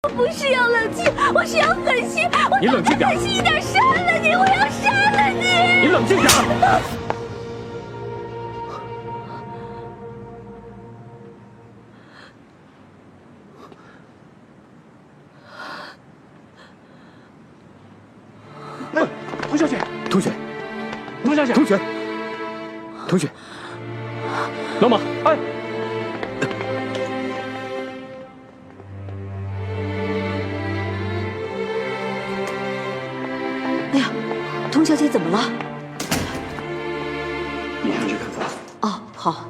我不是要冷静，我是要狠心，你冷静点，狠心一点杀了你，我要杀了你！你冷静点。哎，童小姐，同学，童小姐，同学，同学，老马，哎，哎呀，童小姐怎么了？你上去看房。哦，好。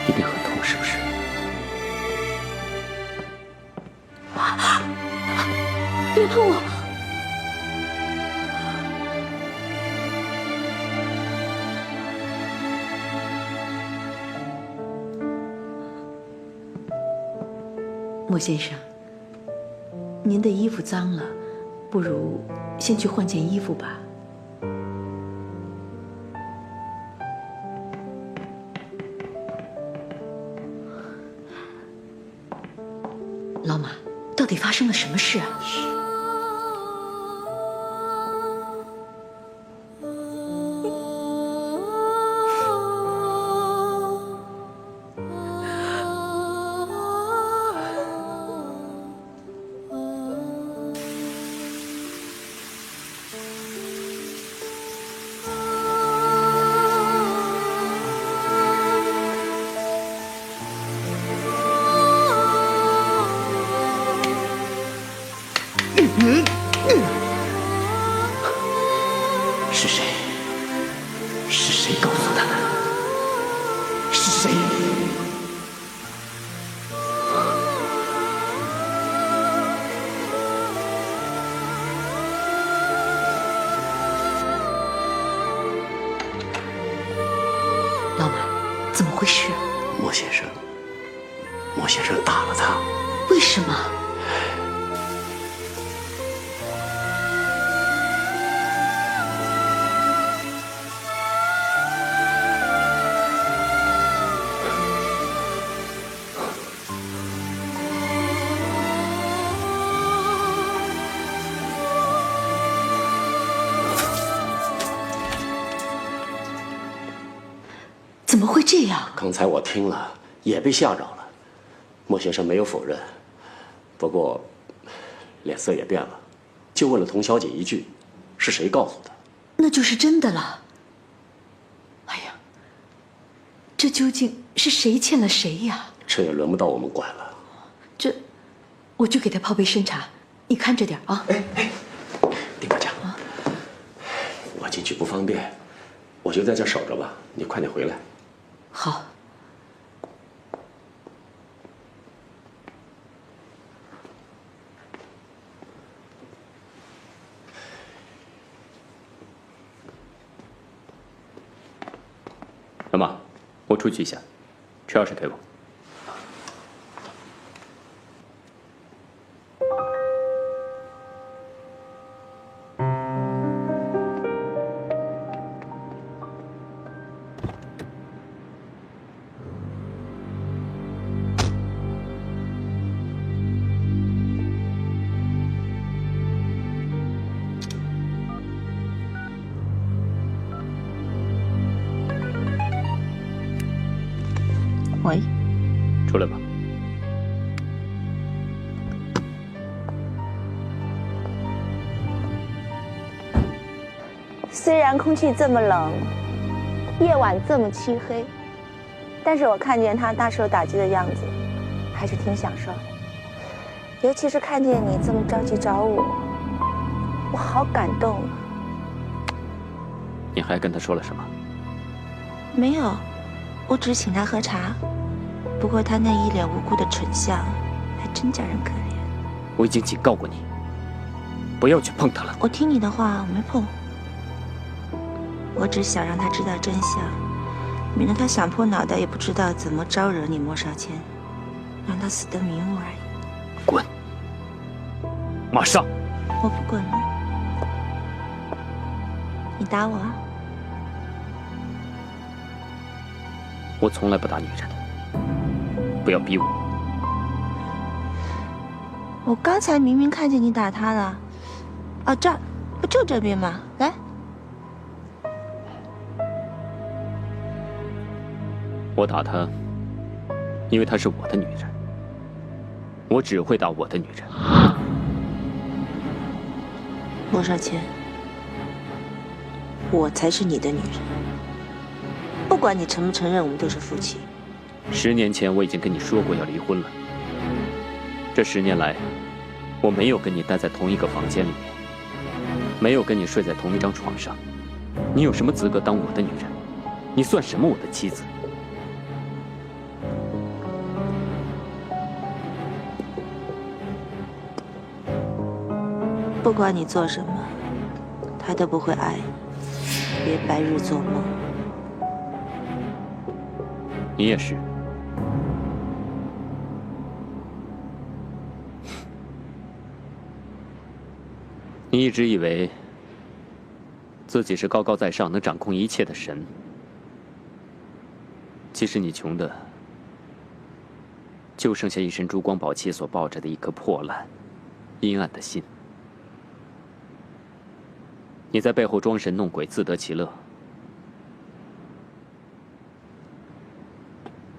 一定很痛，是不是？别碰我！莫先生，您的衣服脏了，不如先去换件衣服吧。老马，到底发生了什么事啊？是谁？是谁告诉他的？是谁？老马，怎么回事？莫先生，莫先生打了他。为什么？怎么会这样？刚才我听了，也被吓着了。莫先生没有否认，不过脸色也变了，就问了童小姐一句：“是谁告诉的？”那就是真的了。哎呀，这究竟是谁欠了谁呀？这也轮不到我们管了。我去给他泡杯参茶，你看着点啊。哎，丁大家，我进去不方便，我就在这守着吧。你快点回来。好。老马，我出去一下，车钥匙给我。喂，出来吧。虽然空气这么冷，夜晚这么漆黑，但是我看见他大受打击的样子，还是挺享受的。尤其是看见你这么着急找我，我好感动啊！你还跟他说了什么？没有，我只是请他喝茶。不过他那一脸无辜的蠢相，还真叫人可怜。我已经警告过你，不要去碰他了。我听你的话，我没碰。我只想让他知道真相，免得他想破脑袋也不知道怎么招惹你莫少谦，让他死得瞑目而已。滚！马上！我不滚了。你打我啊？我从来不打女人的，不要逼我。我刚才明明看见你打他了。哦，这儿，不就这边吗？来。我打她，因为她是我的女人。我只会打我的女人。莫少谦，我才是你的女人。不管你承不承认，我们都是夫妻。10年前我已经跟你说过要离婚了。这10年来，我没有跟你待在同一个房间里面，没有跟你睡在同一张床上。你有什么资格当我的女人？你算什么我的妻子？不管你做什么，他都不会爱你。别白日做梦。你也是。你一直以为自己是高高在上、能掌控一切的神，其实你穷的就剩下一身珠光宝气所抱着的一颗破烂、阴暗的心。你在背后装神弄鬼，自得其乐。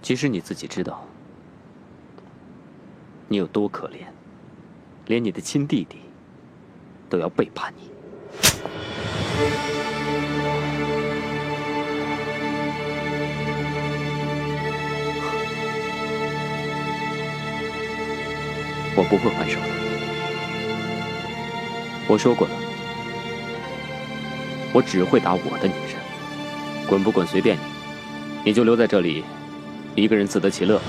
其实你自己知道，你有多可怜，连你的亲弟弟都要背叛你。我不会还手的。我说过了，我只会打我的女人，滚不滚随便你，你就留在这里，一个人自得其乐吧。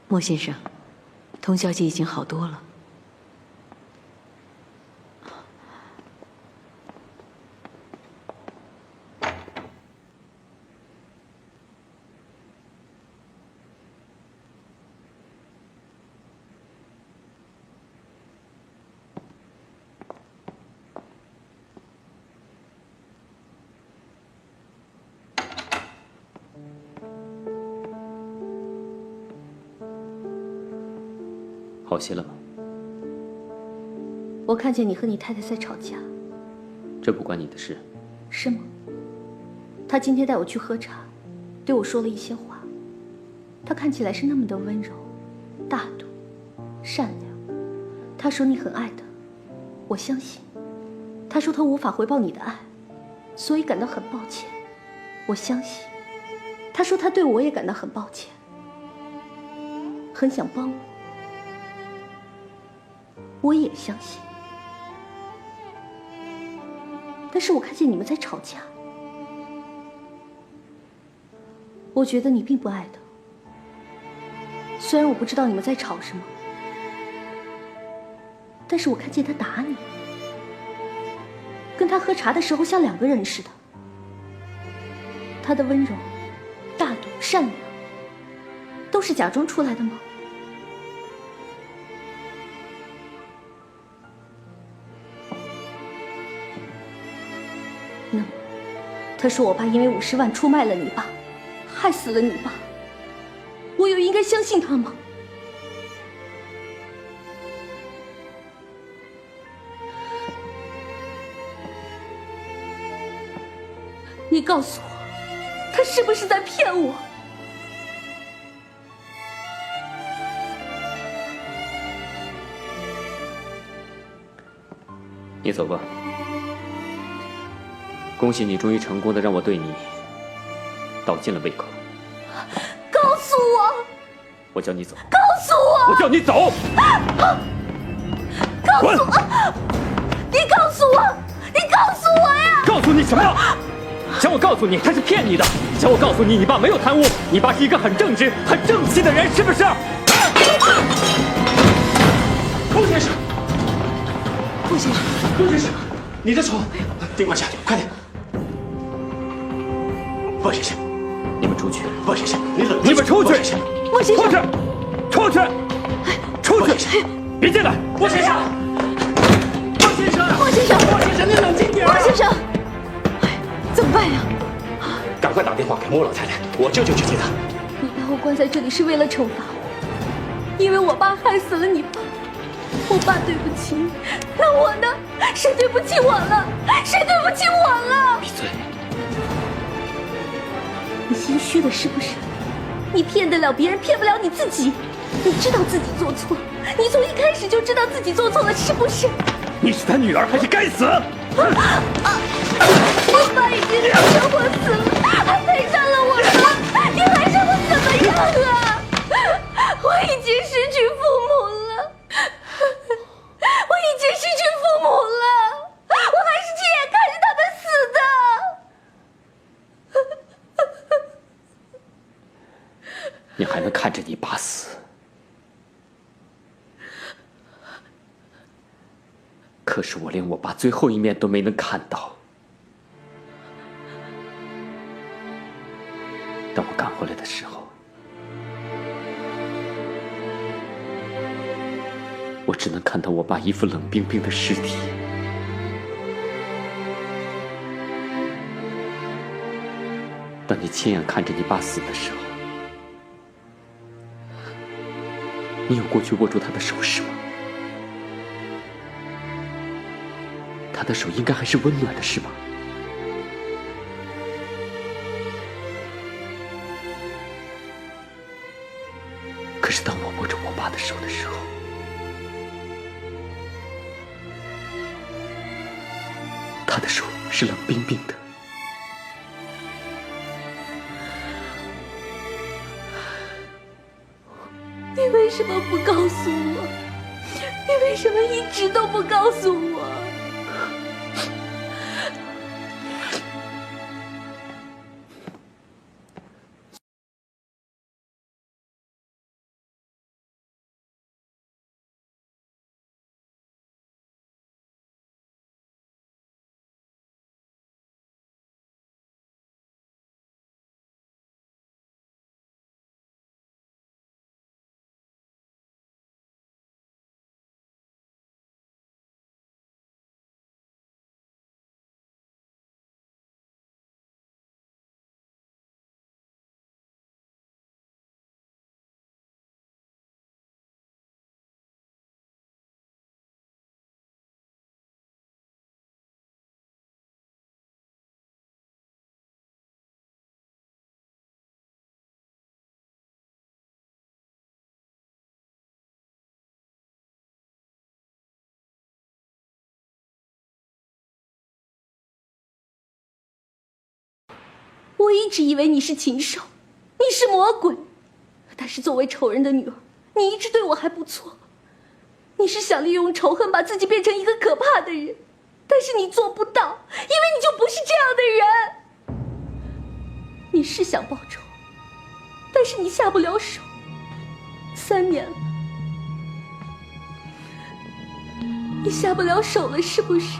莫先生，童小姐已经好多了。好些了吗？我看见你和你太太在吵架。这不关你的事。是吗？他今天带我去喝茶，对我说了一些话。他看起来是那么的温柔、大度、善良。他说你很爱他，我相信。他说他无法回报你的爱，所以感到很抱歉，我相信。他说他对我也感到很抱歉，很想帮我。我也相信，但是我看见你们在吵架，我觉得你并不爱他。虽然我不知道你们在吵什么，但是我看见他打你，跟他喝茶的时候像2个人似的。他的温柔、大度、善良，都是假装出来的吗？那么，他说我爸因为50万出卖了你爸，害死了你爸，我又应该相信他吗？你告诉我，他是不是在骗我？你走吧。恭喜你终于成功的让我对你倒进了胃口。告诉我！我叫你走。告诉我！我叫你走！告诉我！你告诉我！你告诉我呀！告诉你什么？想我告诉你，他是骗你的。想我告诉你，你爸没有贪污，你爸是一个很正直、很正气的人，是不是？陆先生，陆先生，陆先生，你的手，尽快下去，快点。莫先生，你们出去。莫先生，你冷静。你们出去。莫先生，出去，出去，别进来。莫先生，莫先生，莫先生，莫先生，你冷静点。莫先生，怎么办呀？赶快打电话给莫老太太，我舅舅去接她。你把我关在这里是为了惩罚我，因为我爸害死了你爸。我爸对不起你，那我呢？谁对不起我了？谁对不起我了？闭嘴！你心虚了是不是？你骗得了别人，骗不了你自己。你知道自己做错，你从一开始就知道自己做错了，是不是？你是他女儿，还是该死？我爸已经被车祸死了，还赔上了我妈，你还让我怎么样啊？我已经失去父母了，我已经失去父母了，我还是亲眼看着他们死的。你还能看着你爸死？可是我连我爸最后一面都没能看到。当我赶回来的时候，我只能看到我爸一副冷冰冰的尸体。当你亲眼看着你爸死的时候，你有过去握住他的手是吗？他的手应该还是温暖的，是吗？可是当我握着我爸的手的时候，他的手是冷冰冰的。你为什么不告诉我？你为什么一直都不告诉我？我一直以为你是禽兽，你是魔鬼，但是作为仇人的女儿，你一直对我还不错。你是想利用仇恨把自己变成一个可怕的人，但是你做不到，因为你就不是这样的人。你是想报仇，但是你下不了手。3年了，你下不了手了，是不是？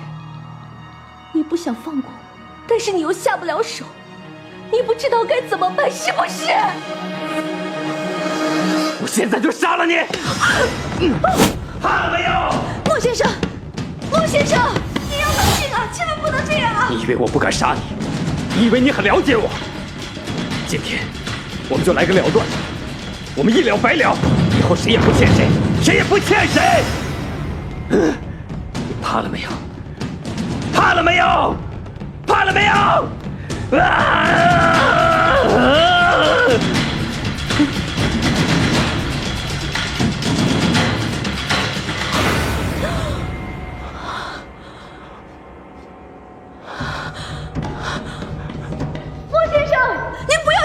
你不想放过我，但是你又下不了手。你不知道该怎么办，是不是？我现在就杀了你！怕了没有？陆先生，陆先生，你要冷静啊，千万不能这样啊！你以为我不敢杀你？你以为你很了解我？今天我们就来个了断，我们一了百了，以后谁也不欠谁，谁也不欠谁。你怕了没有？怕了没有？怕了没有？陆先生，您不要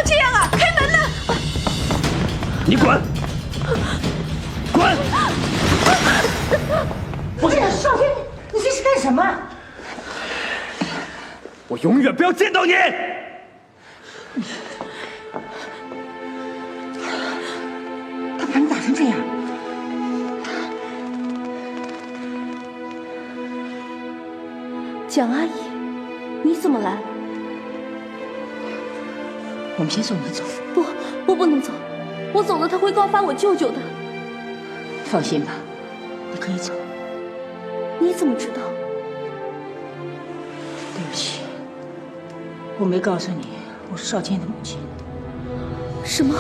滚！滚！不是少天，你这是干什么？我永远不要见到你！他把你打成这样，蒋阿姨，你怎么来了？我们先送你走。不，我不能走，我走了他会告发我舅舅的。放心吧，你可以走。你怎么知道？对不起，我没告诉你，我是少谦的母亲。什么？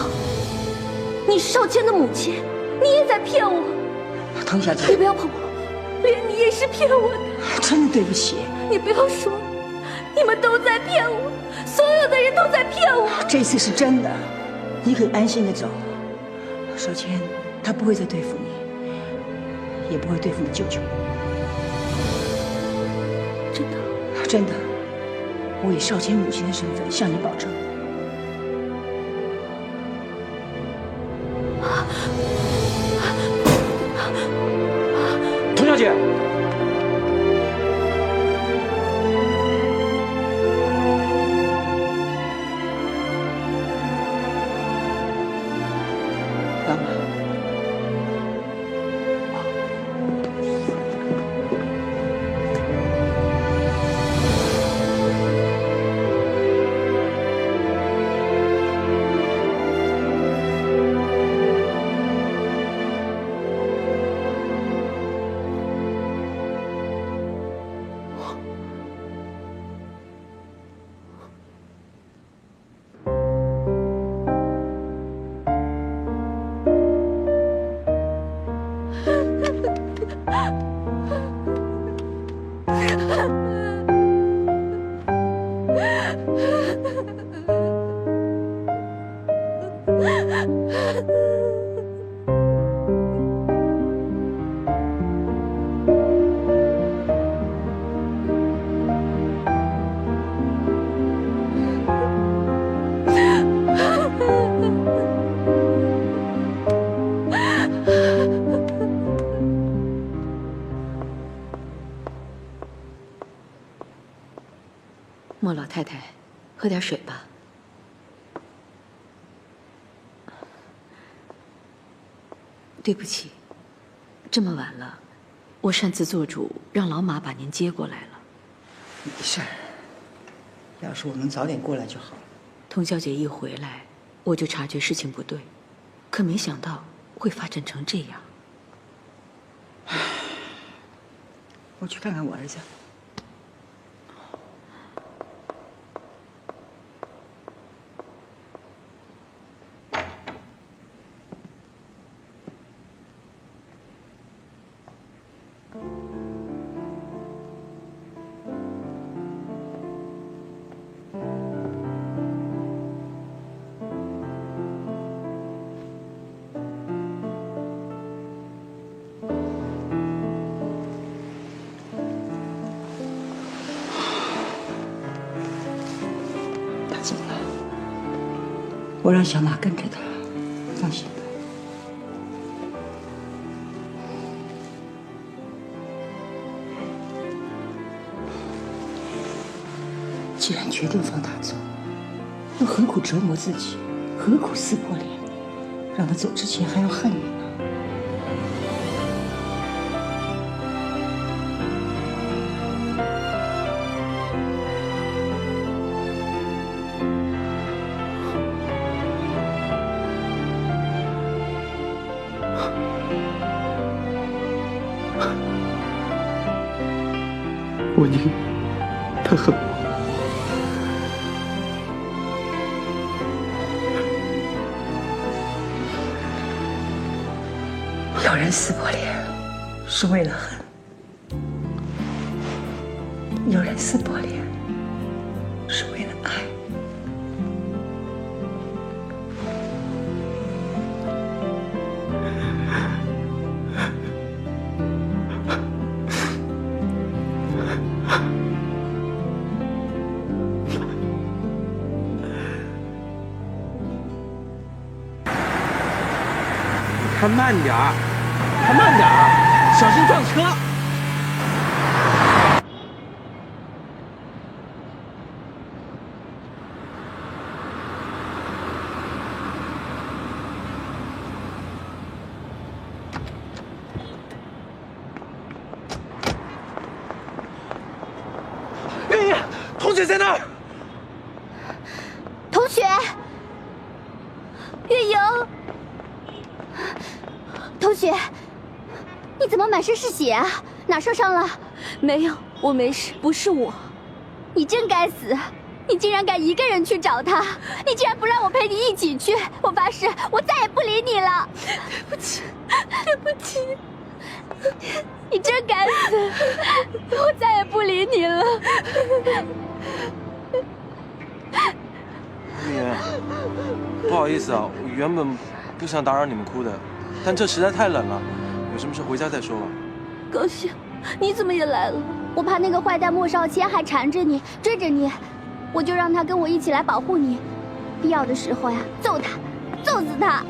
你是少谦的母亲？你也在骗我！童小姐，你不要碰我，连你也是骗我的。真的对不起。你不要说，你们都在骗我，所有的人都在骗我。这次是真的，你可以安心的走。少谦，他不会再对付你，也不会对付你舅舅。真的？真的，我以少谦母亲的身份向你保证。童小姐，妈妈，莫老太太，喝点水吧。对不起，这么晚了，我擅自做主，让老马把您接过来了。没事儿，要是我能早点过来就好了。童小姐一回来，我就察觉事情不对，可没想到会发展成这样。我去看看我儿子。走了，我让小马跟着他，放心吧。既然决定放他走，又何苦折磨自己，何苦撕破脸，让他走之前还要恨你呢？我宁他恨我。有人撕破脸是为了恨，有人撕破脸是为了爱。开慢点儿，开慢点儿，小心撞车。月莹，同学在那儿。同学，月莹，同学，你怎么满身是血啊？哪受伤了？没有，我没事，不是我。你真该死！你竟然敢一个人去找他！你竟然不让我陪你一起去！我发誓，我再也不理你了！对不起，对不起。你真该死！我再也不理你了。月莹，不好意思啊，我原本不想打扰你们哭的，但这实在太冷了，有什么事回家再说吧。高兴，你怎么也来了？我怕那个坏蛋莫少谦还缠着你，追着你，我就让他跟我一起来保护你，必要的时候呀，揍他，揍死他。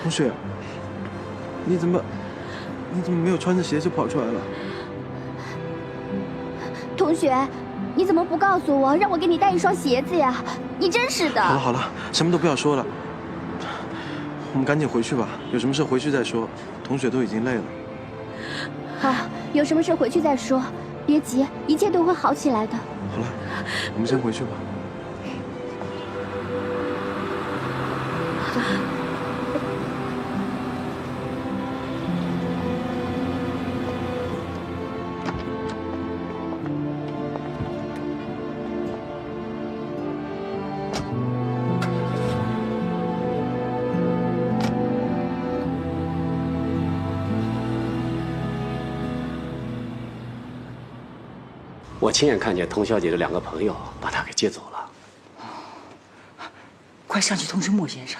同学，你怎么没有穿着鞋就跑出来了？同学，你怎么不告诉我，让我给你带一双鞋子呀？你真是的。好了好了，什么都不要说了，我们赶紧回去吧，有什么事回去再说。同学都已经累了。好，有什么事回去再说，别急，一切都会好起来的。好了，我们先回去吧。我亲眼看见童小姐的2个朋友把她给接走了。快上去通知莫先生，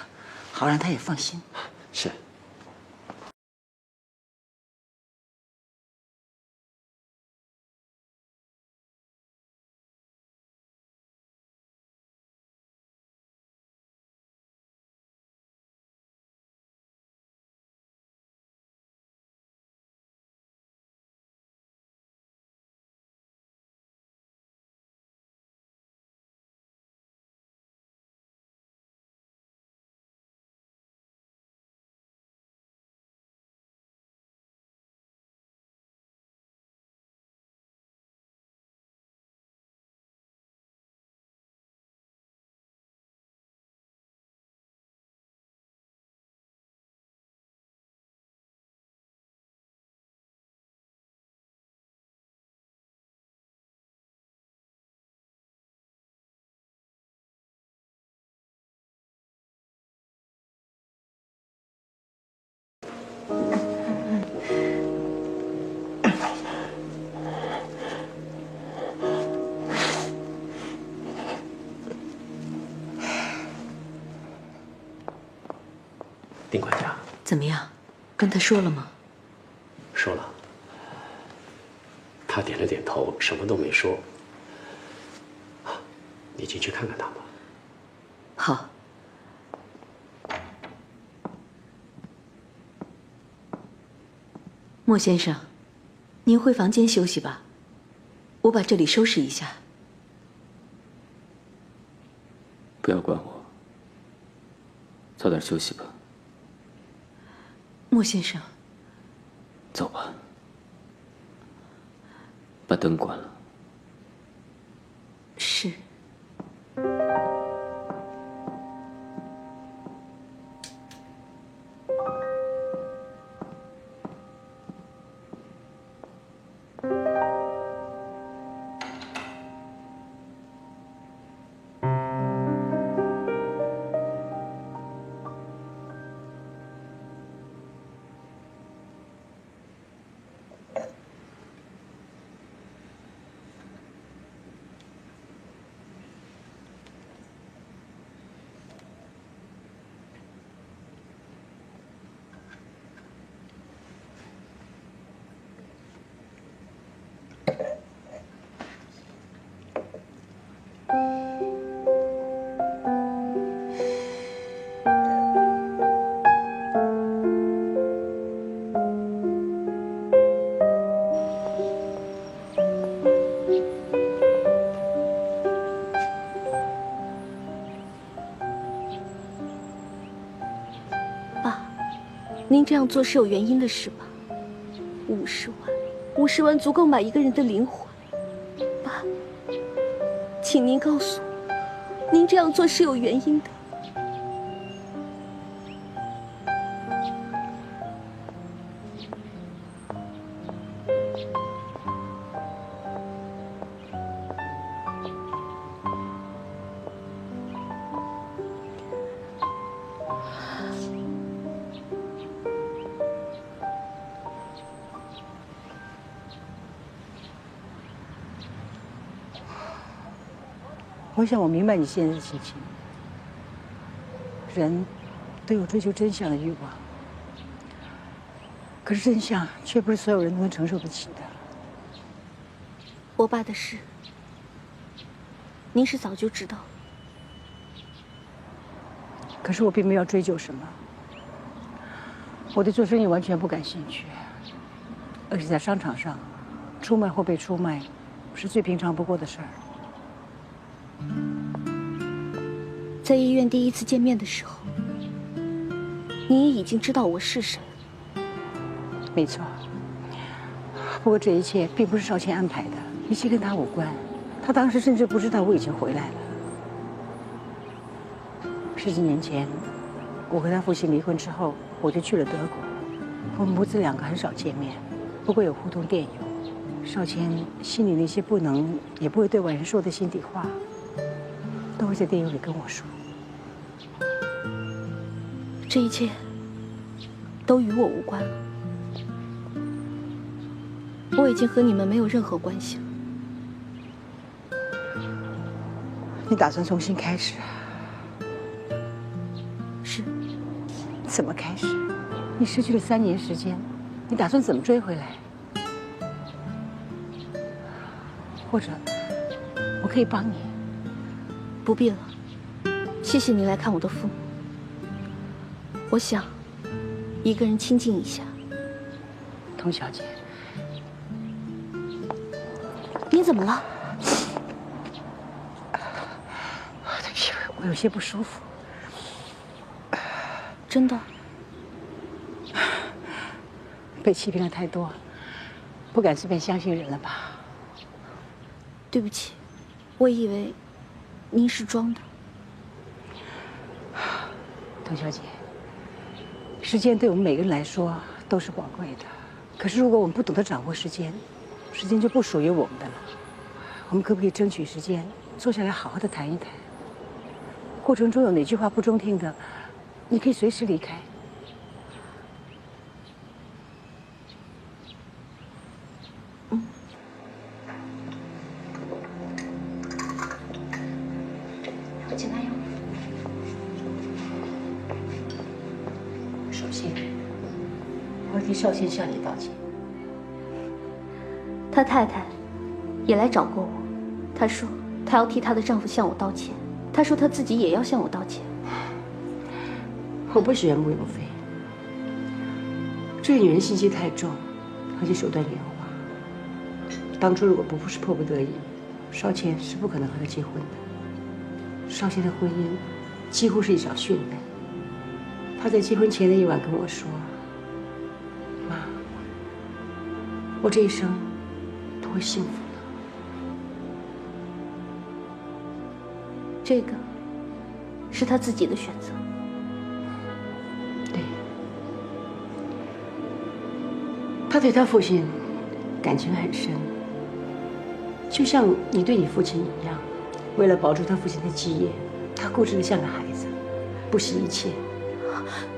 好让他也放心。是。丁管家，怎么样？跟他说了吗？说了。他点了点头，什么都没说。你进去看看他吧。好。莫先生，您回房间休息吧，我把这里收拾一下。不要管我，早点休息吧。莫先生，走吧，把灯关了。是。您这样做是有原因的，是吧？50万足够买一个人的灵魂。爸，请您告诉我，您这样做是有原因的。我想我明白你现在的心情。人都有追求真相的欲望，可是真相却不是所有人都能承受得起的。我爸的事，您是早就知道了。可是我并没有追究什么。我对做生意完全不感兴趣，而且在商场上，出卖或被出卖，是最平常不过的事儿。在医院第一次见面的时候，您也已经知道我是谁。没错。不过这一切并不是少谦安排的，一切跟他无关。他当时甚至不知道我已经回来了。10几年前，我和他父亲离婚之后，我就去了德国。我们母子两个很少见面，不过有互通电邮。少谦心里那些不能也不会对外人说的心底话，都会在电邮里跟我说。这一切都与我无关了。我已经和你们没有任何关系了。你打算重新开始？是。怎么开始？你失去了3年时间，你打算怎么追回来？或者，我可以帮你。不必了，谢谢你来看我的父母。我想，一个人清静一下。童小姐，你怎么了？对不起，我有些不舒服。真的？被欺骗了太多，不敢随便相信人了吧？对不起，我以为您是装的。童小姐，时间对我们每个人来说都是宝贵的。可是如果我们不懂得掌握时间，时间就不属于我们的了。我们可不可以争取时间，坐下来好好的谈一谈？过程中有哪句话不中听的，你可以随时离开。我请他用。首先，我要替少谦向你道歉。他太太也来找过我，她说她要替她的丈夫向我道歉，她说她自己也要向我道歉。我不喜欢慕容飞，这个女人心机太重，而且手段圆滑。当初如果不是迫不得已，少谦是不可能和她结婚的。少谦的婚姻几乎是一场训练。他在结婚前的一晚跟我说：“妈，我这一生都会幸福的。”这个是他自己的选择。对，他对他父亲感情很深，就像你对你父亲一样。为了保住他父亲的基业，他固执的像个孩子，不惜一切。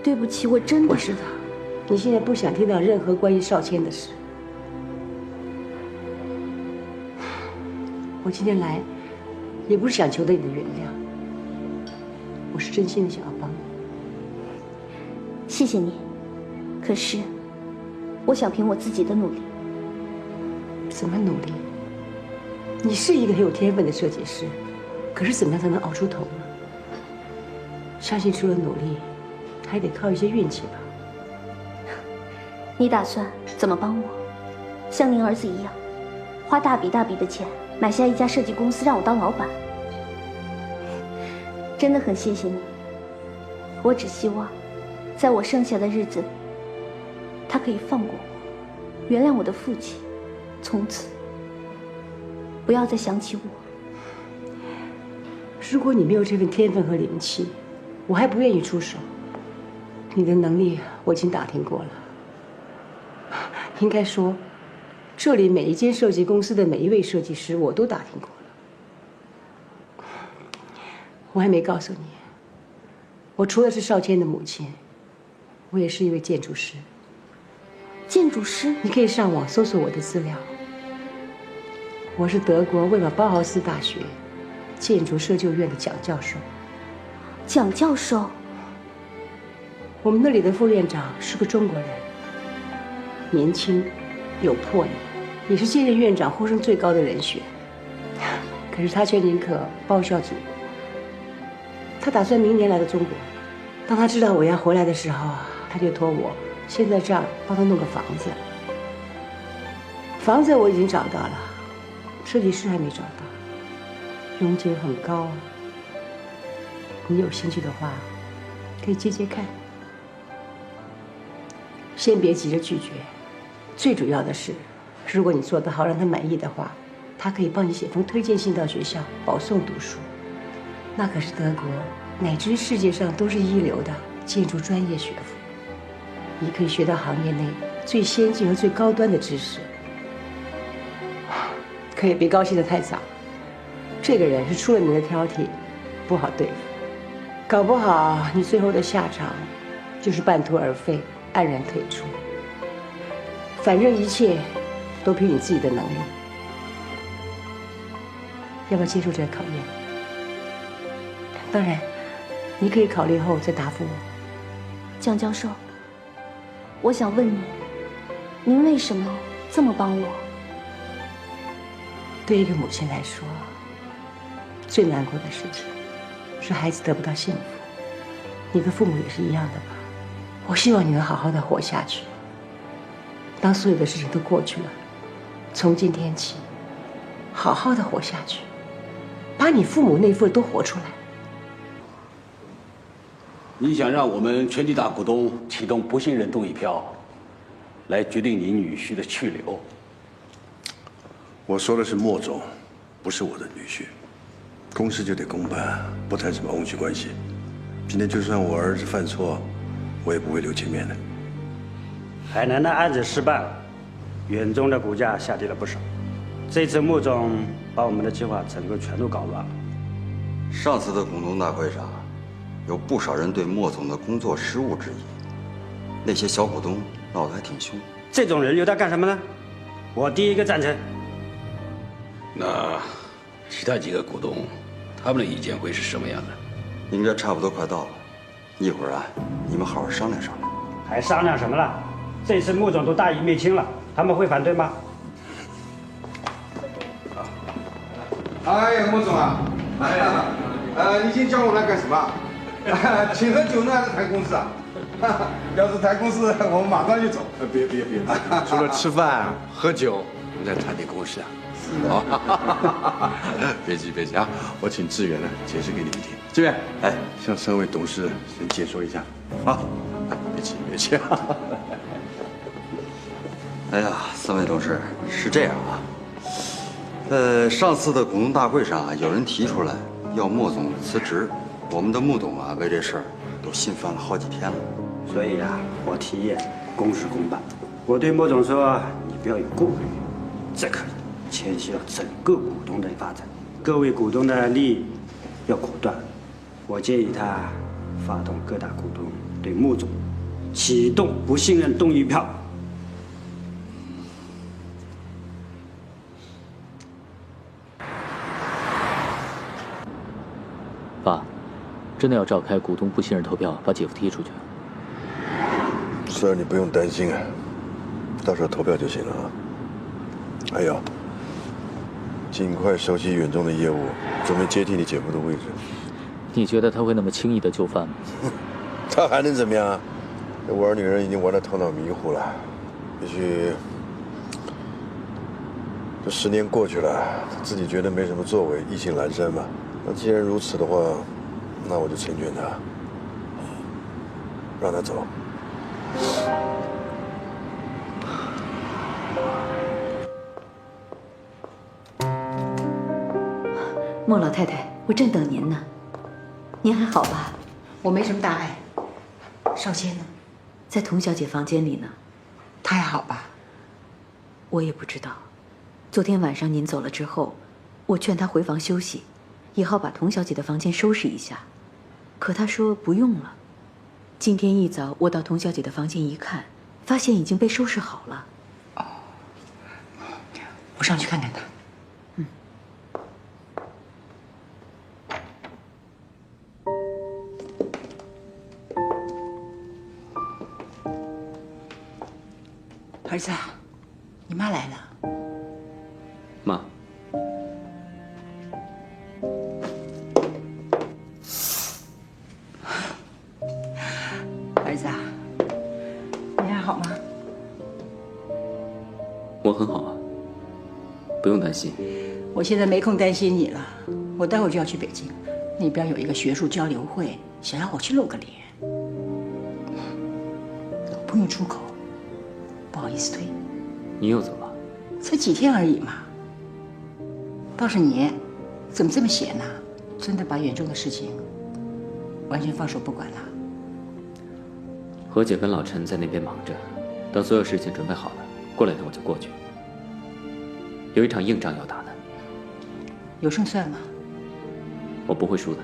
对不起，我真的……我知道，你现在不想听到任何关于少谦的事。我今天来，也不是想求得你的原谅，我是真心的想要帮你。谢谢你，可是，我想凭我自己的努力。怎么努力？你是一个很有天分的设计师，可是怎么样才能熬出头呢？相信除了努力，还得靠一些运气吧。你打算怎么帮我？像您儿子一样，花大笔大笔的钱买下一家设计公司，让我当老板？真的很谢谢你。我只希望，在我剩下的日子，他可以放过我，原谅我的父亲，从此不要再想起我。如果你没有这份天分和灵气，我还不愿意出手。你的能力我已经打听过了，应该说，这里每一间设计公司的每一位设计师我都打听过了。我还没告诉你，我除了是邵谦的母亲，我也是一位建筑师。建筑师？你可以上网搜索我的资料。我是德国魏玛包豪斯大学建筑设计院的蒋教授。蒋教授？我们那里的副院长是个中国人，年轻，有魄力，也是接任院长呼声最高的人选。可是他却宁可报效祖国。他打算明年来到中国。当他知道我要回来的时候，他就托我先在这儿帮他弄个房子。房子我已经找到了，设计师还没找到，佣金很高。你有兴趣的话，可以接接看。先别急着拒绝，最主要的是，如果你做得好，让他满意的话，他可以帮你写封推荐信到学校保送读书。那可是德国乃至于世界上都是一流的建筑专业学府，你可以学到行业内最先进和最高端的知识。可也别高兴得太早，这个人是出了名的挑剔，不好对付，搞不好你最后的下场就是半途而废，黯然退出。反正一切都凭你自己的能力，要不要接受这个考验？当然，你可以考虑后再答复我。蒋教授，我想问你，您为什么这么帮我？对一个母亲来说，最难过的事情是孩子得不到幸福。你的父母也是一样的吧？我希望你能好好的活下去。当所有的事情都过去了，从今天起，好好的活下去，把你父母那份都活出来。你想让我们全体大股东启动不信任动议票，来决定你女婿的去留？我说的是莫总，不是我的女婿。公事就得公办，不谈什么翁婿关系。今天就算我儿子犯错，我也不会留情面的。海南的案子失败了，远中的股价下跌了不少。这次穆总把我们的计划整个全都搞乱了。上次的股东大会上，有不少人对莫总的工作失误质疑，那些小股东闹得还挺凶。这种人留他干什么呢？我第一个赞成。那其他几个股东，他们的意见会是什么样的？应该差不多快到了，一会儿啊，你们好好商量商量。还商量什么了？这次穆总都大义灭亲了，他们会反对吗？哎呀，穆总啊，来了，你今天叫我来干什么？请喝酒呢还是谈公事啊？要是谈公事，我们马上就走。别，除了吃饭喝酒，我们再谈点公事啊。好，别急啊，我请志远呢解释给你们听。志远，哎，向三位董事先解说一下。好，别急。哎呀，三位董事是这样啊，上次的股东大会上啊，有人提出来要莫总辞职，我们的穆董啊为这事儿都心烦了好几天了。所以啊，我提议公事公办。我对莫总说，你不要有顾虑，这可牵系到整个股东的发展，各位股东的利益要果断。我建议他发动各大股东对穆总启动不信任动议票。爸，真的要召开股东不信任投票，把姐夫踢出去？是啊，你不用担心啊，到时候投票就行了啊。还有，尽快熟悉远中的业务，准备接替你姐夫的位置。你觉得他会那么轻易的就范吗？他还能怎么样啊？这玩女人已经玩得头脑迷糊了。也许这10年过去了，他自己觉得没什么作为，意兴阑珊嘛。那既然如此的话，那我就成全他，让他走。莫老太太，我正等您呢。您还好吧？我没什么大碍。少谦呢？在童小姐房间里呢。她还好吧？我也不知道。昨天晚上您走了之后，我劝她回房休息，以后把童小姐的房间收拾一下。可她说不用了。今天一早我到童小姐的房间一看，发现已经被收拾好了。哦，我上去看看她。儿子，你妈来了。妈，儿子啊，你还好吗？我很好啊，不用担心。我现在没空担心你了，我待会儿就要去北京，那边有一个学术交流会，想让我去露个脸，我不用出口。不好意思推，你又怎么了？才几天而已嘛。倒是你，怎么这么闲呢？真的把远中的事情完全放手不管了？何姐跟老陈在那边忙着，等所有事情准备好了，过两天我就过去。有一场硬仗要打呢。有胜算吗？我不会输的，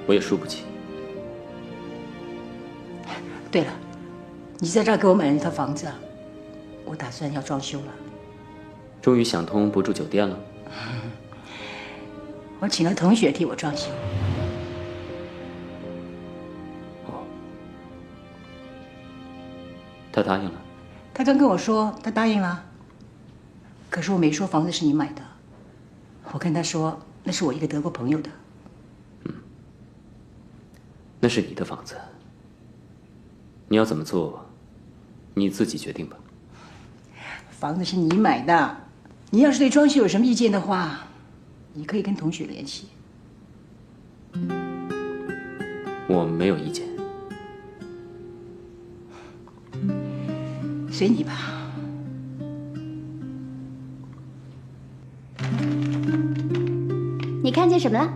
我也输不起。对了。你在这儿给我买了一套房子，我打算要装修了。终于想通不住酒店了。我请了同学替我装修。哦，他答应了。他刚跟我说他答应了，可是我没说房子是你买的。我跟他说那是我一个德国朋友的。那是你的房子，你要怎么做？你自己决定吧。房子是你买的，你要是对装修有什么意见的话，你可以跟同学联系。我没有意见。随你吧。你看见什么了？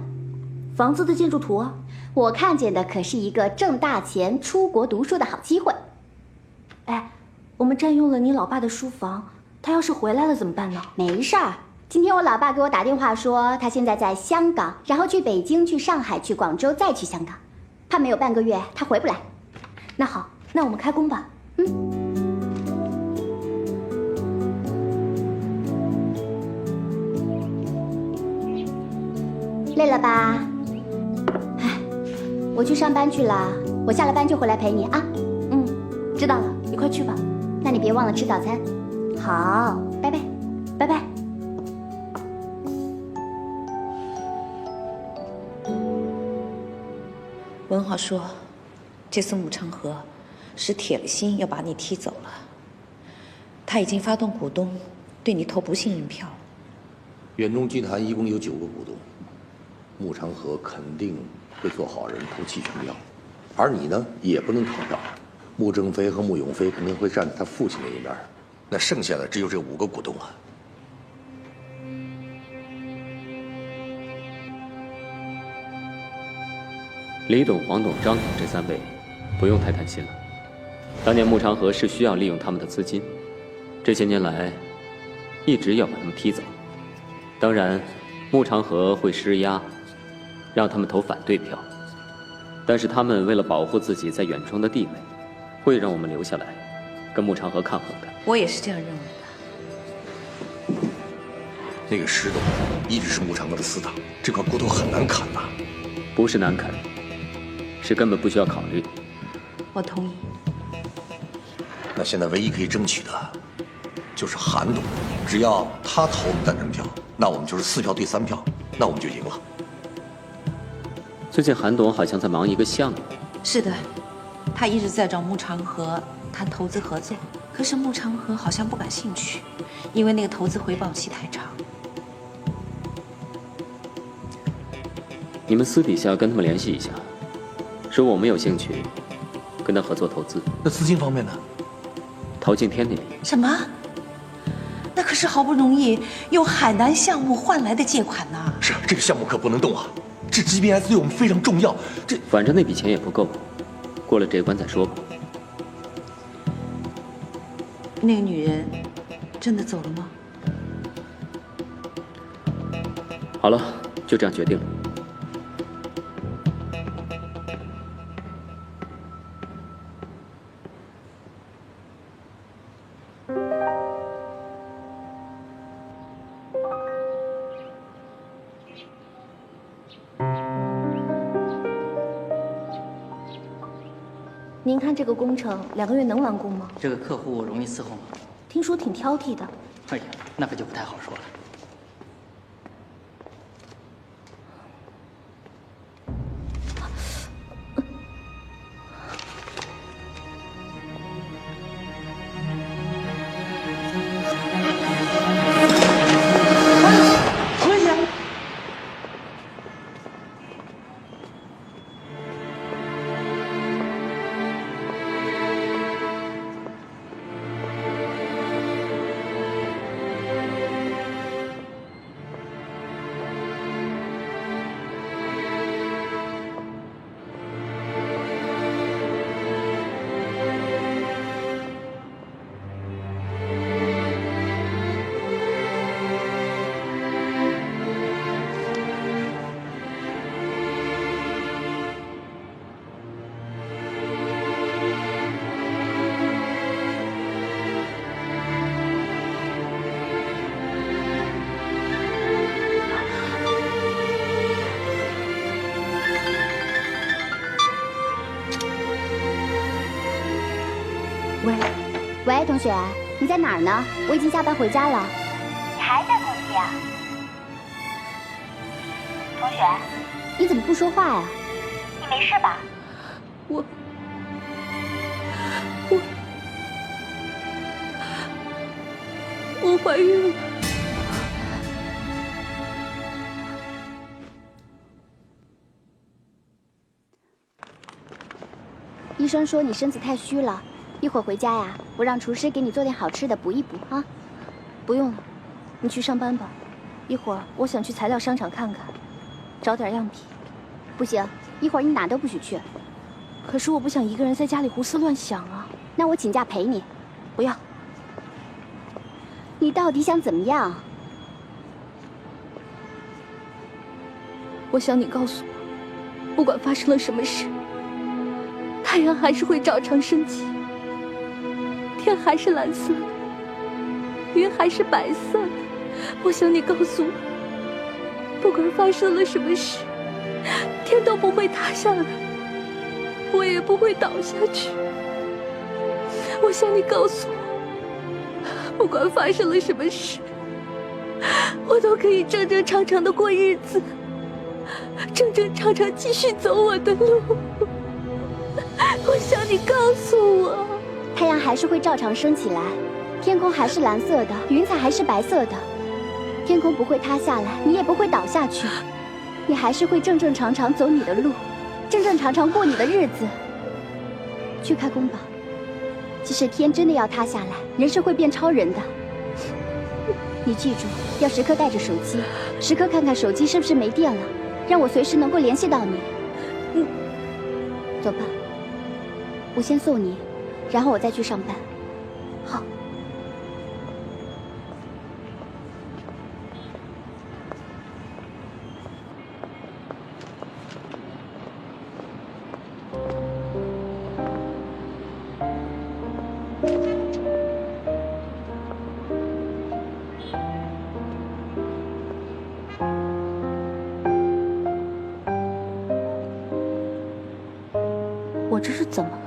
房子的建筑图啊。我看见的可是一个挣大钱、出国读书的好机会。哎，我们占用了你老爸的书房，他要是回来了怎么办呢？没事儿，今天我老爸给我打电话说，他现在在香港，然后去北京、去上海、去广州，再去香港，怕没有半个月他回不来。那好，那我们开工吧。累了吧？哎，我去上班去了，我下了班就回来陪你啊。知道了，你快去吧。那你别忘了吃早餐。好，拜拜，拜拜。文豪说，这次穆长河是铁了心要把你踢走了。他已经发动股东对你投不信任票。远东集团一共有9个股东，穆长河肯定会做好人，投弃权票，而你呢也不能投票。穆正飞和穆永飞肯定会站在他父亲那一边，那剩下的只有这5个股东啊。李董、黄董、张董这3位，不用太担心了。当年穆长河是需要利用他们的资金，这些年来，一直要把他们踢走。当然，穆长河会施压，让他们投反对票。但是他们为了保护自己在远中的地位，会让我们留下来，跟穆长河抗衡的。我也是这样认为的。那个石董一直是穆长河的死党，这块骨头很难砍呐。不是难砍，是根本不需要考虑。我同意。那现在唯一可以争取的，就是韩董，只要他投赞成票，那我们就是4票对3票，那我们就赢了。最近韩董好像在忙一个项目。是的，他一直在找穆长河谈投资合作，可是穆长河好像不感兴趣，因为那个投资回报期太长。你们私底下跟他们联系一下，说我们有兴趣跟他合作投资。那资金方面呢？陶敬天那里。什么？那可是是好不容易用海南项目换来的借款呐。是，这个项目可不能动啊！这 GPS 对我们非常重要。反正那笔钱也不够，过了这一关再说吧。那个女人真的走了吗？好了，就这样决定了。您看这个工程2个月能完工吗？这个客户容易伺候吗？听说挺挑剔的。哎呀，那可就不太好说了。何爷，喂，同学，你在哪儿呢？我已经下班回家了。你还在工地啊？同学，你怎么不说话呀？你没事吧？我怀孕了。医生说你身子太虚了，一会儿回家呀，我让厨师给你做点好吃的补一补啊。不用了，你去上班吧。一会儿我想去材料商场看看，找点样品。不行，一会儿你哪都不许去。可是我不想一个人在家里胡思乱想啊。那我请假陪你。不要。你到底想怎么样？我想你告诉我，不管发生了什么事，太阳还是会照常升起，天还是蓝色的，云还是白色的。我想你告诉我，不管发生了什么事，天都不会塌下来，我也不会倒下去。我想你告诉我，不管发生了什么事，我都可以正正常常的过日子，正正常常继续走我的路。我想你告诉我，太阳还是会照常升起来，天空还是蓝色的，云彩还是白色的，天空不会塌下来，你也不会倒下去，你还是会正正常常走你的路，正正常常过你的日子。去开工吧，即使天真的要塌下来，人是会变超人的。你记住，要时刻带着手机，时刻看看手机是不是没电了，让我随时能够联系到你。走吧，我先送你，然后我再去上班。好。我这是怎么了？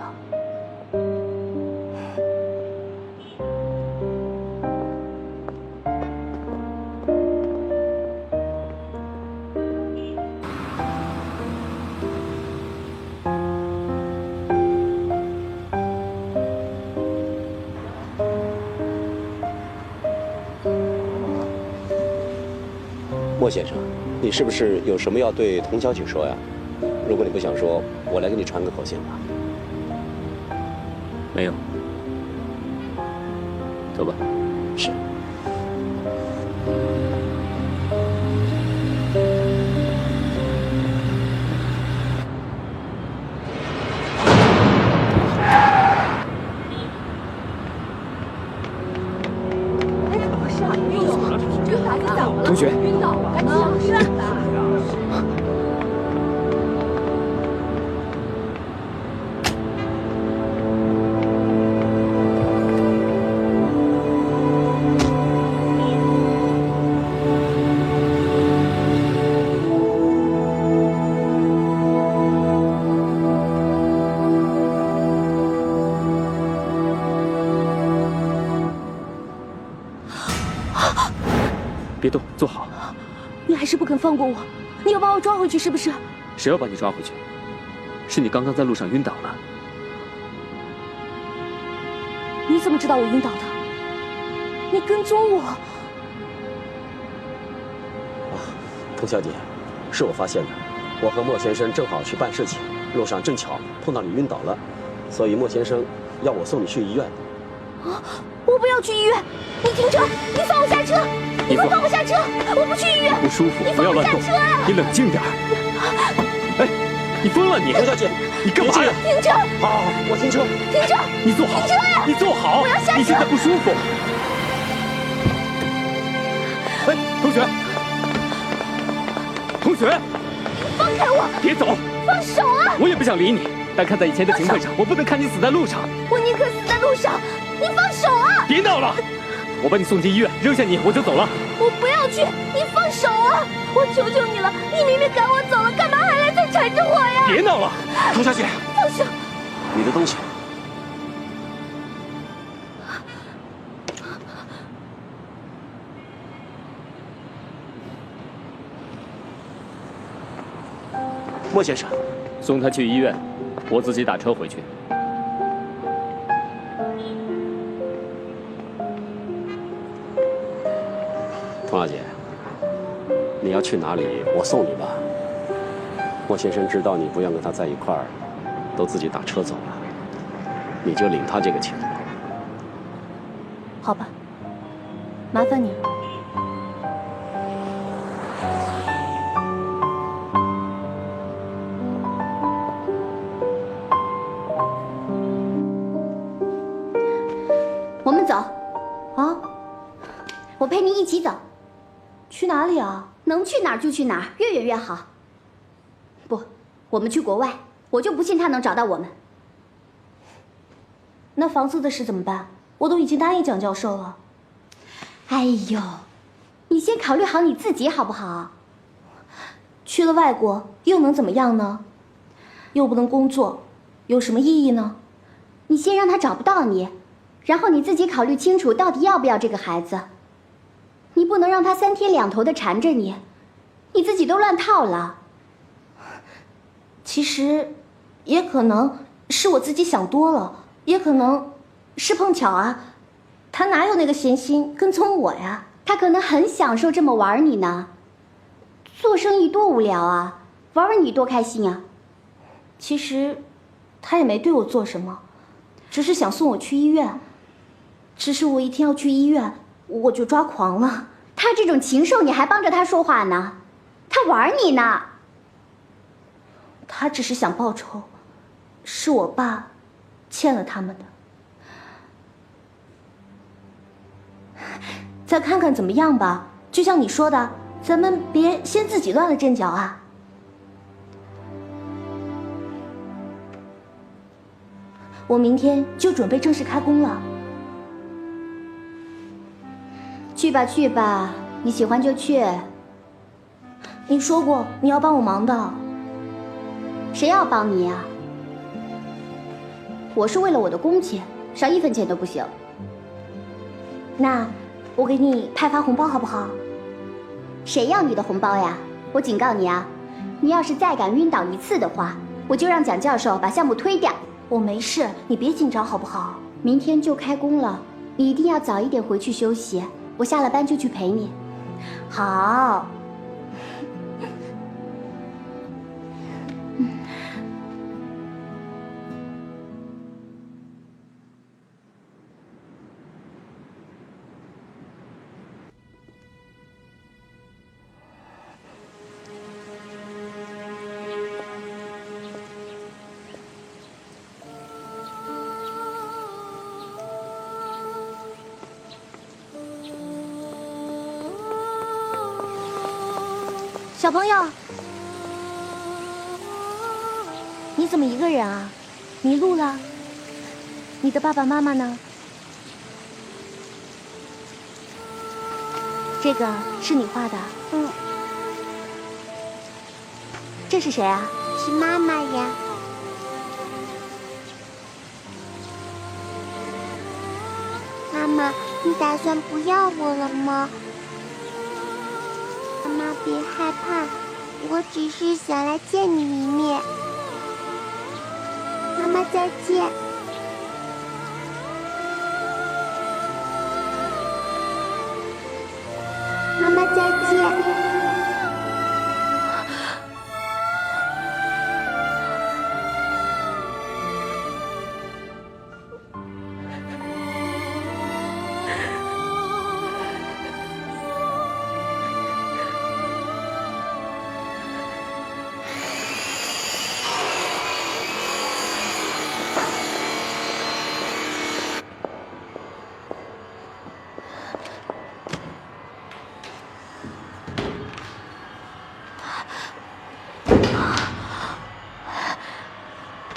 莫先生，你是不是有什么要对童小姐说呀？如果你不想说，我来给你传个口信吧。没有。走吧。是。别动，坐好。你还是不肯放过我，你要把我抓回去是不是？谁要把你抓回去？是你刚刚在路上晕倒了。你怎么知道我晕倒的？你跟踪我。童小姐，是我发现的。我和莫先生正好去办事情，路上正巧碰到你晕倒了，所以莫先生要我送你去医院。啊！我不要去医院！你停车！你放我下车！你快放我下车！我不去医院！不舒服，不要乱动！你冷静点。哎，你疯了你！童小姐，你干嘛呀？停车！好，我停车。停车！你坐好。停车呀！你坐好。我要下车。你现在不舒服。哎，同学，同学，放开我！别走！放手啊！我也不想理你，但看在以前的情分上，我不能看你死在路上。我宁可死在路上！你放手啊！别闹了！我把你送进医院，扔下你我就走了。我不要去！你放手啊！我求求你了！你明明赶我走了，干嘛还来再缠着我呀？别闹了，童小姐！放手！你的东西。莫先生，送他去医院，我自己打车回去。童小姐，你要去哪里？我送你吧。莫先生知道你不愿跟他在一块儿，都自己打车走了，你就领他这个情。好吧，麻烦你了。我们走。啊？我陪你一起走。去哪里啊？能去哪儿就去哪儿，越远越好。不，我们去国外，我就不信他能找到我们。那房子的事怎么办？我都已经答应蒋教授了。哎呦，你先考虑好你自己好不好？去了外国又能怎么样呢？又不能工作，有什么意义呢？你先让他找不到你，然后你自己考虑清楚到底要不要这个孩子。你不能让他3天2头的缠着你，你自己都乱套了。其实，也可能是我自己想多了，也可能是碰巧啊。他哪有那个闲心跟踪我呀？他可能很享受这么玩你呢。做生意多无聊啊，玩玩你多开心啊。其实，他也没对我做什么，只是想送我去医院。只是我一听要去医院，我就抓狂了。他这种禽兽，你还帮着他说话呢？他玩你呢。他只是想报仇，是我爸欠了他们的。再看看怎么样吧，就像你说的，咱们别先自己乱了阵脚啊。我明天就准备正式开工了。去吧去吧，你喜欢就去。你说过你要帮我忙的。谁要帮你呀？我是为了我的工钱，少1分钱都不行。那我给你派发红包好不好？谁要你的红包呀？我警告你啊，你要是再敢晕倒1次的话，我就让蒋教授把项目推掉。我没事，你别紧张好不好？明天就开工了，你一定要早一点回去休息。我下了班就去陪你。好。小朋友，你怎么一个人啊？迷路了？你的爸爸妈妈呢？这个是你画的？嗯。这是谁啊？是妈妈呀。妈妈，你打算不要我了吗？妈别害怕，我只是想来见你一面。妈妈再见。妈妈再见。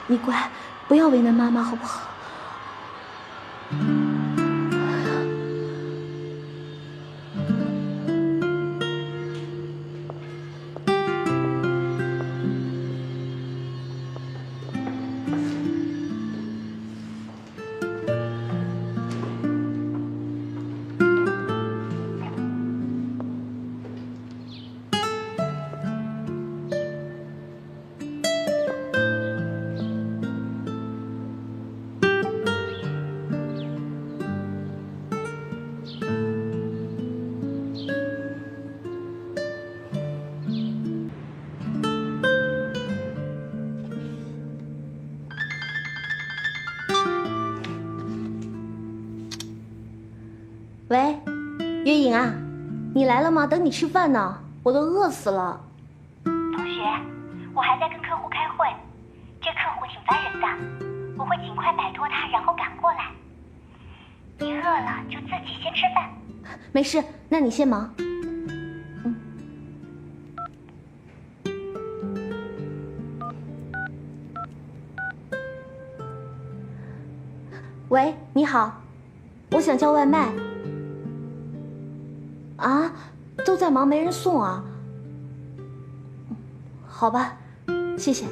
你乖，不要为难妈妈，好不好？喂，月影啊，你来了吗？等你吃饭呢，我都饿死了。同学，我还在跟客户开会，这客户挺烦人的，我会尽快摆脱他，然后赶过来。你饿了就自己先吃饭。没事，那你先忙。喂，你好，我想叫外卖。啊，都在忙，没人送啊。好吧，谢谢。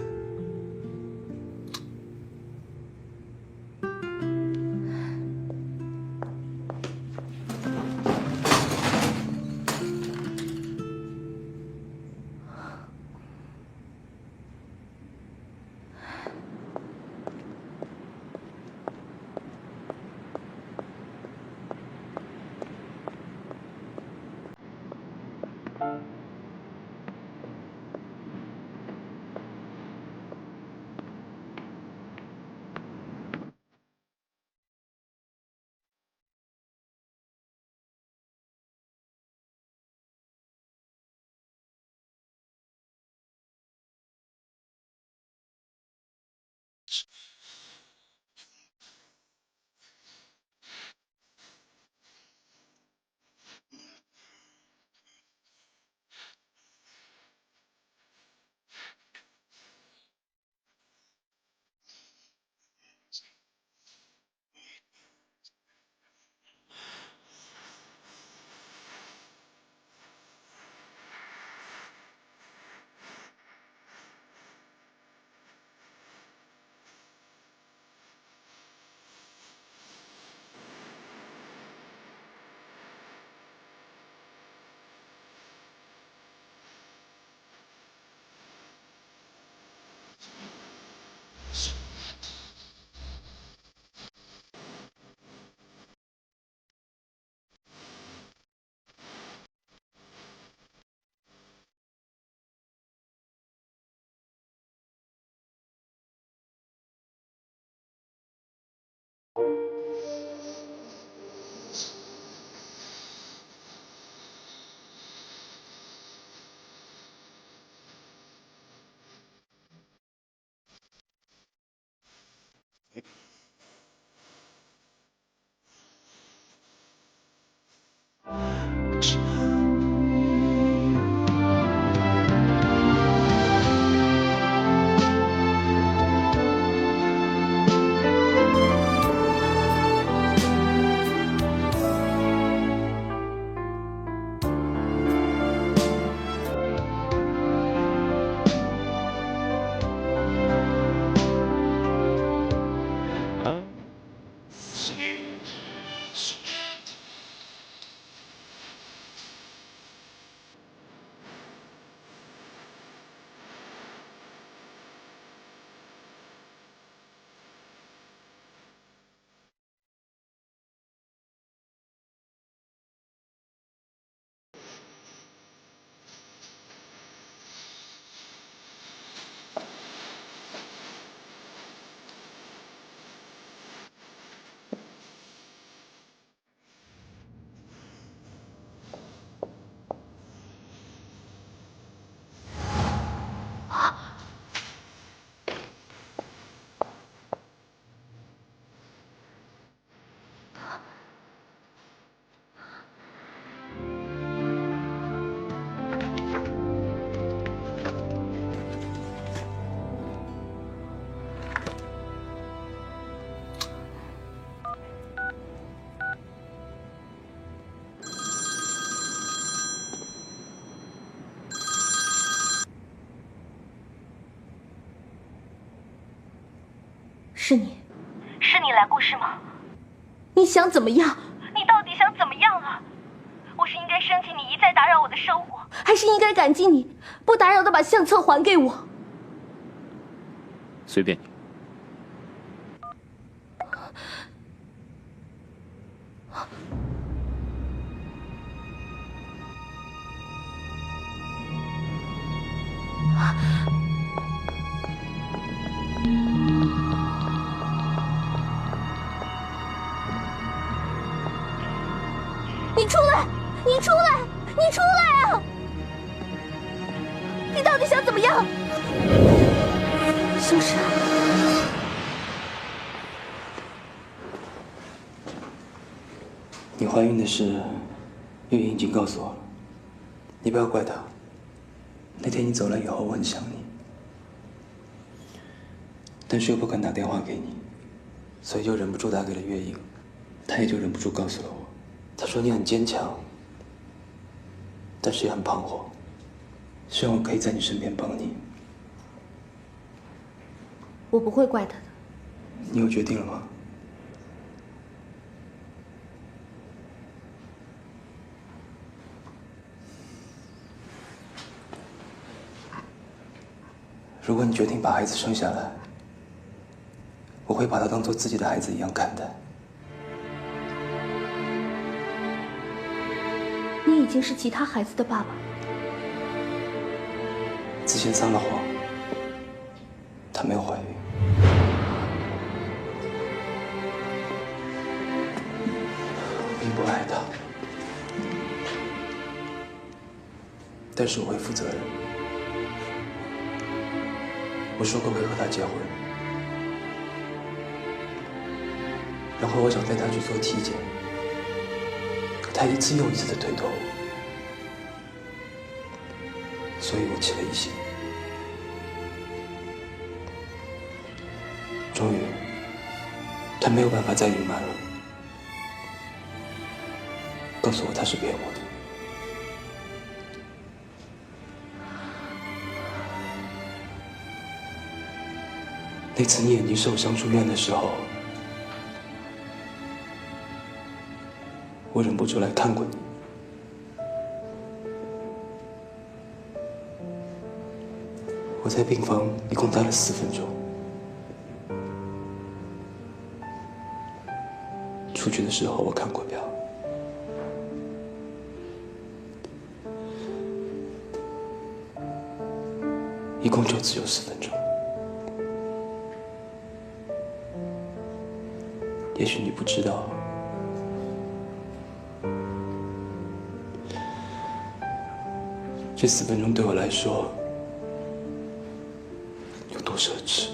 是你。是你来过是吗？你想怎么样？你到底想怎么样啊？我是应该生气你一再打扰我的生活，还是应该感激你不打扰的把相册还给我？随便你。你出来！你出来！你出来啊！你到底想怎么样？修身。你怀孕的事，月莹已经告诉我了。你不要怪她。那天你走了以后，我很想你，但是又不敢打电话给你，所以就忍不住打给了月莹。她也就忍不住告诉了我。她说你很坚强，但是也很彷徨，希望我可以在你身边帮你。我不会怪她的。你有决定了吗？如果你决定把孩子生下来，我会把他当做自己的孩子一样看待。你已经是其他孩子的爸爸。之前撒了谎，她没有怀孕。我并不爱她，但是我会负责任。我说过会和她结婚，然后我想带她去做体检，可她一次又一次的推脱我，所以我起了疑心。终于，她没有办法再隐瞒了，告诉我她是骗我的。那次你眼睛受伤住院的时候，我忍不住来看过你。我在病房一共待了4分钟，出去的时候我看过表，一共就只有4分钟。也许你不知道，这4分钟对我来说有多奢侈。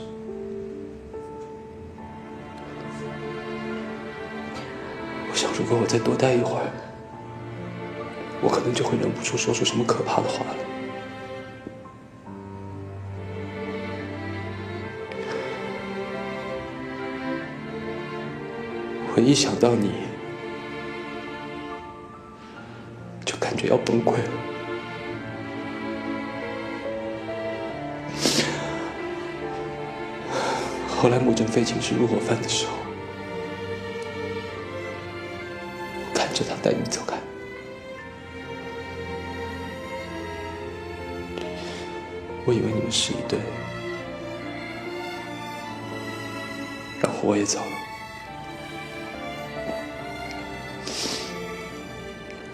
我想，如果我再多待一会儿，我可能就会忍不住说出什么可怕的话了。我一想到你，就感觉要崩溃了。后来穆正飞寝室入伙饭的时候，我看着他带你走开，我以为你们是一对，然后我也走了。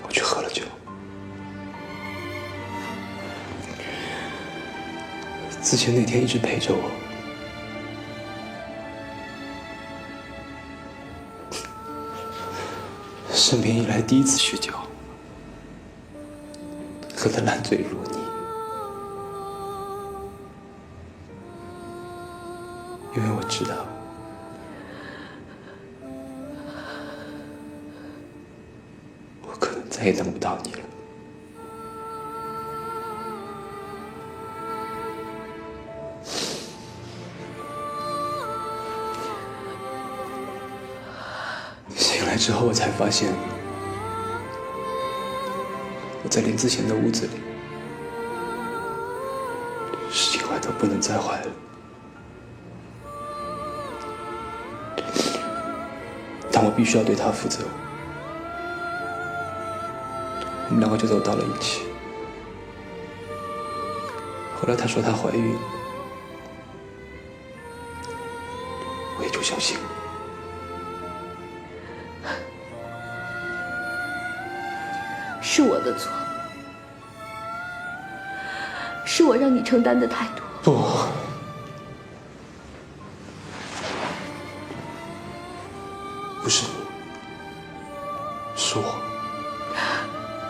我去喝了酒，之前那天一直陪着我。生平以来第一次酗酒，喝得烂醉如泥。因为我知道，我可能再也等不到你了。醒来之后，我才发现，我在林子贤的屋子里，事情坏到不能再坏了。必须要对他负责。我们两个就走到了一起。后来她说她怀孕了，我也就相信了。是我的错，是我让你承担的太多。不，不是你，是我。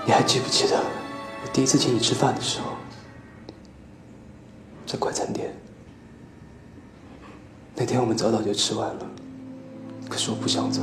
你还记不记得我第一次请你吃饭的时候，在快餐店？那天我们早早就吃完了，可是我不想走。